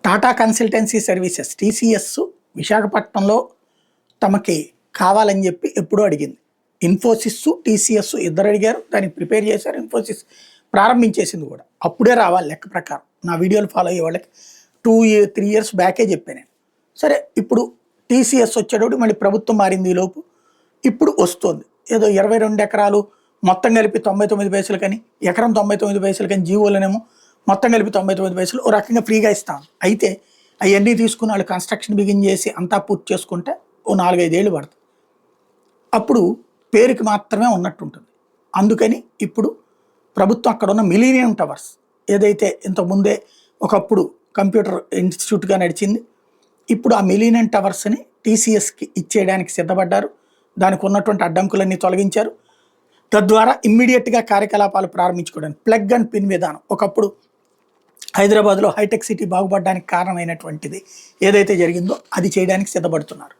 Tata consultancy services TCS విశాఖపట్నంలో తమకి కావాలని చెప్పి ఎప్పుడూ అడిగింది. ఇన్ఫోసిస్ టీసీఎస్ ఇద్దరు అడిగారు, దానికి ప్రిపేర్ చేశారు. ఇన్ఫోసిస్ ప్రారంభించేసింది కూడా. అప్పుడే రావాలి లెక్క ప్రకారం. నా వీడియోలు ఫాలో అయ్యే వాళ్ళకి 3 years బ్యాకే చెప్పాను నేను. సరే, ఇప్పుడు టీసీఎస్ వచ్చేటప్పుడు మళ్ళీ ప్రభుత్వం మారింది. ఈ లోపు ఇప్పుడు వస్తుంది ఏదో 22 ఎకరాలు మొత్తం కలిపి 99 పైసలకని, ఎకరం 99 పైసలకని, జీవోలనేమో మొత్తం కలిపి 99 పైసలు ఓ రకంగా ఫ్రీగా ఇస్తాం. అయితే అవన్నీ తీసుకుని వాళ్ళు కన్స్ట్రక్షన్ బిగిన్ చేసి అంతా పూర్తి చేసుకుంటే ఓ 4-5 ఏళ్ళు పడుతుంది. అప్పుడు పేరుకి మాత్రమే ఉన్నట్టుంటుంది. అందుకని ఇప్పుడు ప్రభుత్వం అక్కడ ఉన్న మిలీనియం టవర్స్ ఏదైతే ఇంతకుముందే ఒకప్పుడు కంప్యూటర్ ఇన్స్టిట్యూట్గా నడిచింది, ఇప్పుడు ఆ మిలీనియం టవర్స్ని టీసీఎస్కి ఇచ్చేయడానికి సిద్ధపడ్డారు. దానికి ఉన్నటువంటి అడ్డంకులన్నీ తొలగించారు. తద్వారా ఇమ్మీడియట్గా కార్యకలాపాలు ప్రారంభించుకోవడానికి ప్లగ్ అండ్ పిన్ విధానం, ఒకప్పుడు హైదరాబాద్లో హైటెక్ సిటీ బాగుపడడానికి కారణమైనటువంటిది ఏదైతే జరిగిందో అది చేయడానికి సిద్ధపడుతున్నారు.